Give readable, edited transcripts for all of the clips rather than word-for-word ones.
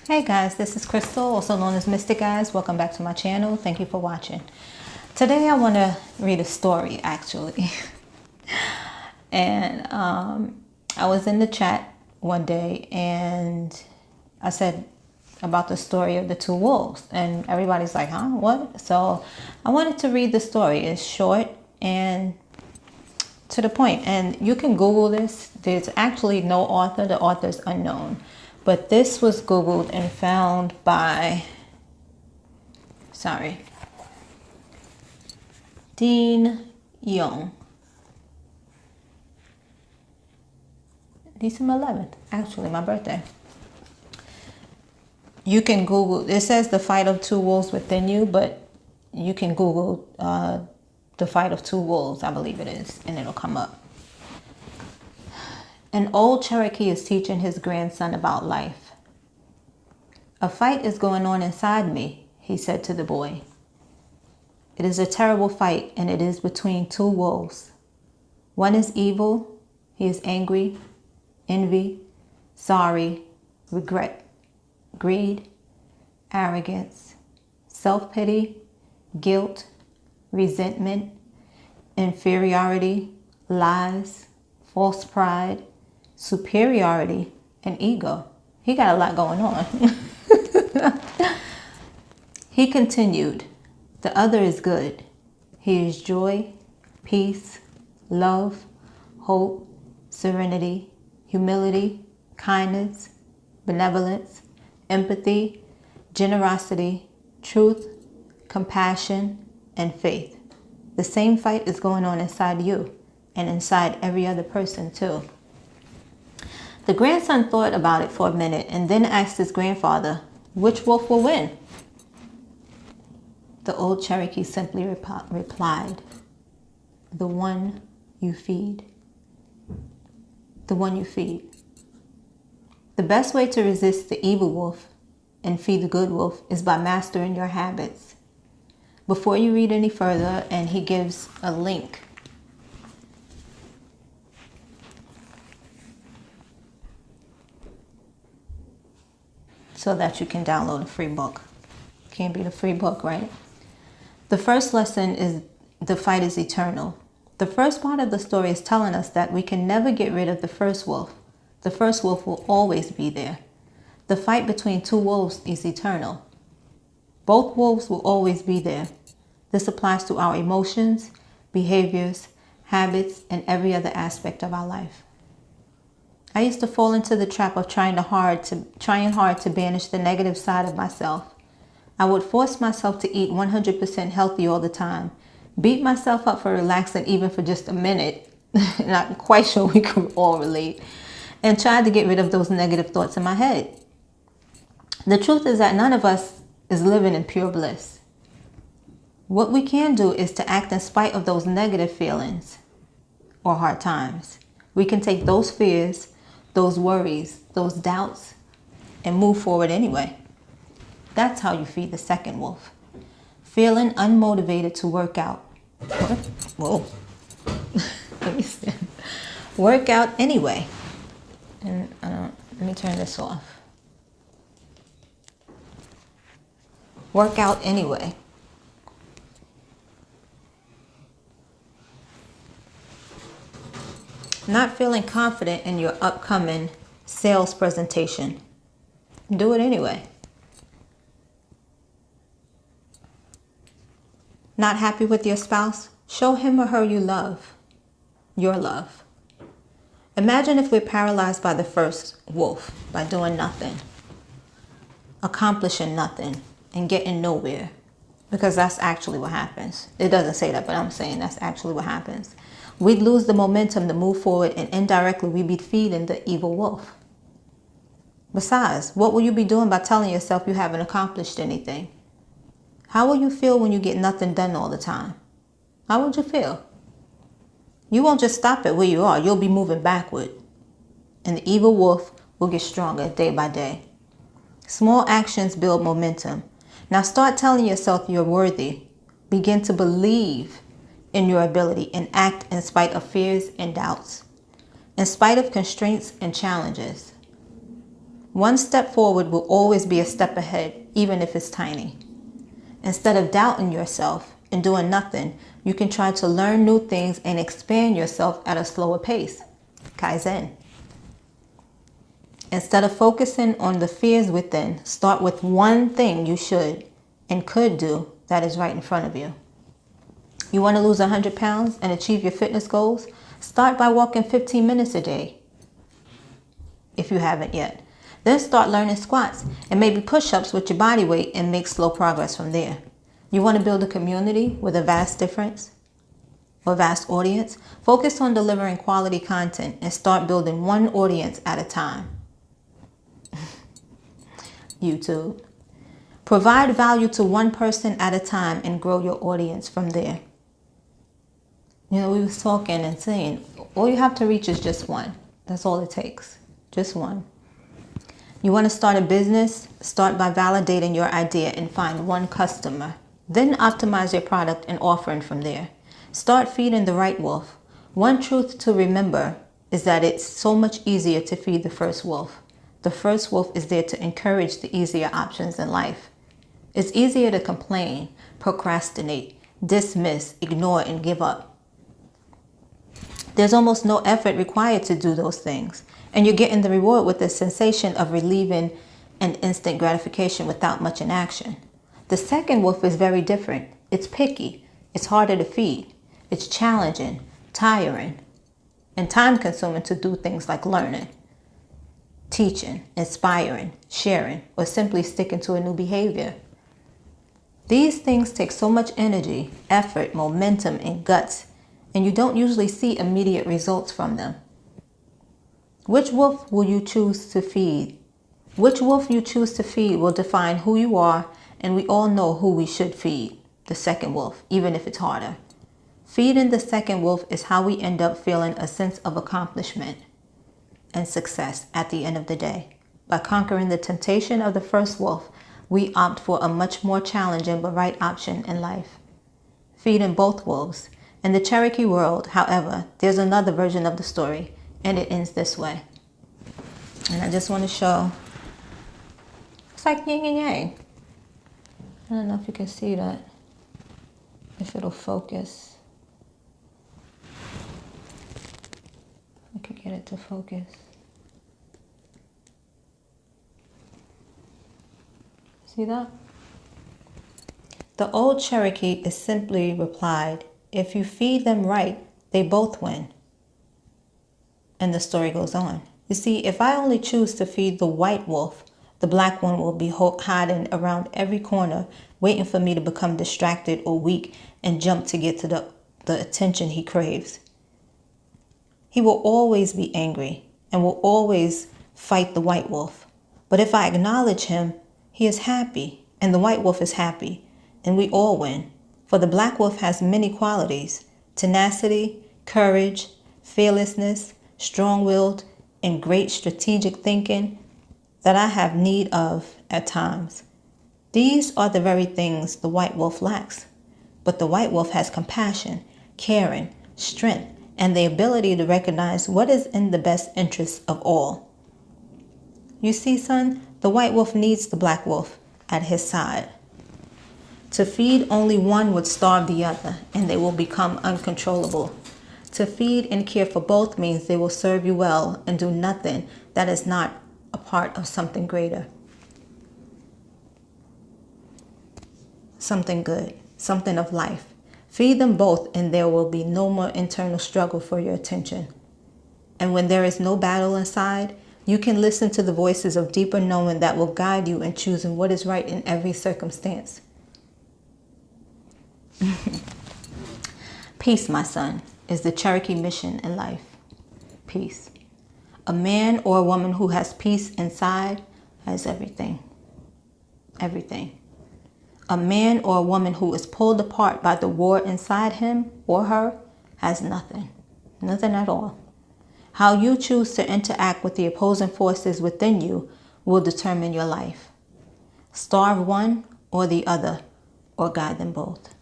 Hey guys, this is Crystal, also known as Mystic Guys. Welcome back to my channel. Thank you for watching. Today I want to read a story actually. And I was in the chat one day and I said about the story of the two wolves. And everybody's like, huh, what? So I wanted to read the story. It's short and to the point. And you can Google this. There's actually no author. The author's unknown. But this was Googled and found by, Dean Young. December 11th, actually, my birthday. You can Google, it says The Fight of Two Wolves Within You, but you can Google The Fight of Two Wolves, I believe it is, and it'll come up. An old Cherokee is teaching his grandson about life. "A fight is going on inside me," he said to the boy. "It is a terrible fight, and it is between two wolves. One is evil. He is angry, envy, sorry, regret, greed, arrogance, self-pity, guilt, resentment, inferiority, lies, false pride, superiority, and ego." He got a lot going on. He continued, "The other is good. He is joy, peace, love, hope, serenity, humility, kindness, benevolence, empathy, generosity, truth, compassion, and faith. The same fight is going on inside you and inside every other person too." The grandson thought about it for a minute and then asked his grandfather, "Which wolf will win?" The old Cherokee simply replied, "The one you feed. The one you feed." The best way to resist the evil wolf and feed the good wolf is by mastering your habits. Before you read any further, and he gives a link so that you can download a free book. Can't beat a free book, right? The first lesson is the fight is eternal. The first part of the story is telling us that we can never get rid of the first wolf. The first wolf will always be there. The fight between two wolves is eternal. Both wolves will always be there. This applies to our emotions, behaviors, habits, and every other aspect of our life. I used to fall into the trap of trying hard to banish the negative side of myself. I would force myself to eat 100% healthy all the time, beat myself up for relaxing even for just a minute, and I'm quite sure we could all relate, and tried to get rid of those negative thoughts in my head. The truth is that none of us is living in pure bliss. What we can do is to act in spite of those negative feelings or hard times. We can take those fears, those worries, those doubts, and move forward anyway. That's how you feed the second wolf. Feeling unmotivated to work out. Whoa. Let me see. Work out anyway. And let me turn this off. Work out anyway. Not feeling confident in your upcoming sales presentation. Do it anyway. Not happy with your spouse? Show him or her you love. Your love. Imagine if we're paralyzed by the first wolf, by doing nothing, accomplishing nothing, and getting nowhere. Because that's actually what happens. It doesn't say that, but I'm saying that's actually what happens. We'd lose the momentum to move forward, and indirectly we'd be feeding the evil wolf. Besides, what will you be doing by telling yourself you haven't accomplished anything? How will you feel when you get nothing done all the time? How would you feel? You won't just stop at where you are. You'll be moving backward. And the evil wolf will get stronger day by day. Small actions build momentum. Now start telling yourself you're worthy. Begin to believe in your ability and act in spite of fears and doubts, in spite of constraints and challenges. One step forward will always be a step ahead, even if it's tiny. Instead of doubting yourself and doing nothing, you can try to learn new things and expand yourself at a slower pace. Kaizen. Instead of focusing on the fears within, start with one thing you should and could do that is right in front of you. You want to lose 100 pounds and achieve your fitness goals? Start by walking 15 minutes a day, if you haven't yet. Then start learning squats and maybe push-ups with your body weight and make slow progress from there. You want to build a community with a vast difference or vast audience? Focus on delivering quality content and start building one audience at a time. YouTube. Provide value to one person at a time and grow your audience from there. You know, we was talking and saying, all you have to reach is just one. That's all it takes. Just one. You want to start a business? Start by validating your idea and find one customer. Then optimize your product and offering from there. Start feeding the right wolf. One truth to remember is that it's so much easier to feed the first wolf. The first wolf is there to encourage the easier options in life. It's easier to complain, procrastinate, dismiss, ignore, and give up. There's almost no effort required to do those things, and you're getting the reward with the sensation of relieving and instant gratification without much inaction. The second wolf is very different. It's picky, it's harder to feed, it's challenging, tiring, and time-consuming to do things like learning, teaching, inspiring, sharing, or simply sticking to a new behavior. These things take so much energy, effort, momentum, and guts, and you don't usually see immediate results from them. Which wolf will you choose to feed? Which wolf you choose to feed will define who you are, and we all know who we should feed, the second wolf, even if it's harder. Feeding the second wolf is how we end up feeling a sense of accomplishment and success at the end of the day. By conquering the temptation of the first wolf, we opt for a much more challenging but right option in life. Feeding both wolves. In the Cherokee world, however, there's another version of the story, and it ends this way. And I just want to show, it's like yin and yang. I don't know if you can see that, if it'll focus. I could get it to focus. See that? The old Cherokee is simply replied, if you feed them right, they both win. And the story goes on. You see, if I only choose to feed the white wolf, the black one will be hiding around every corner, waiting for me to become distracted or weak and jump to get to the attention he craves. He will always be angry and will always fight the white wolf. But if I acknowledge him, he is happy, and the white wolf is happy, and we all win. For the black wolf has many qualities: tenacity, courage, fearlessness, strong-willed, and great strategic thinking that I have need of at times. These are the very things the white wolf lacks. But the white wolf has compassion, caring, strength, and the ability to recognize what is in the best interest of all. You see, son, the white wolf needs the black wolf at his side. To feed only one would starve the other, and they will become uncontrollable. To feed and care for both means they will serve you well and do nothing that is not a part of something greater. Something good, something of life. Feed them both, and there will be no more internal struggle for your attention. And when there is no battle inside, you can listen to the voices of deeper knowing that will guide you in choosing what is right in every circumstance. Peace, my son, is the Cherokee mission in life. Peace. A man or a woman who has peace inside has everything. Everything. A man or a woman who is pulled apart by the war inside him or her has nothing. Nothing at all. How you choose to interact with the opposing forces within you will determine your life. Starve one or the other, or guide them both.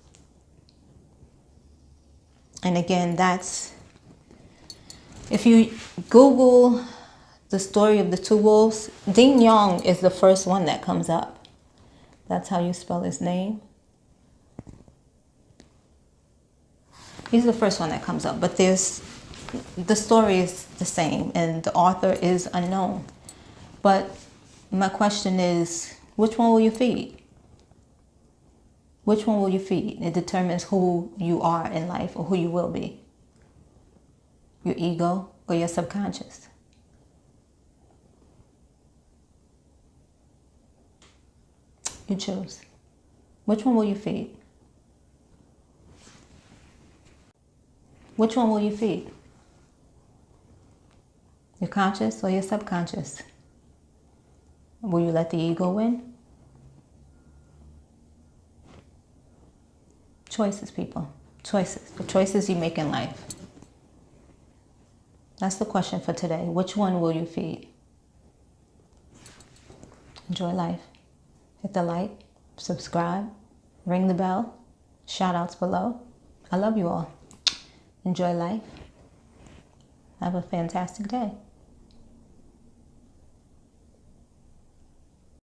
And again, that's, if you Google the story of the two wolves, Dean Young is the first one that comes up. That's how you spell his name. He's the first one that comes up, but the story is the same and the author is unknown. But my question is, which one will you feed? Which one will you feed? It determines who you are in life or who you will be. Your ego or your subconscious. You choose. Which one will you feed? Which one will you feed? Your conscious or your subconscious? Will you let the ego win? Choices, people. Choices. The choices you make in life. That's the question for today. Which one will you feed? Enjoy life. Hit the like, subscribe, ring the bell, shout outs below. I love you all. Enjoy life. Have a fantastic day.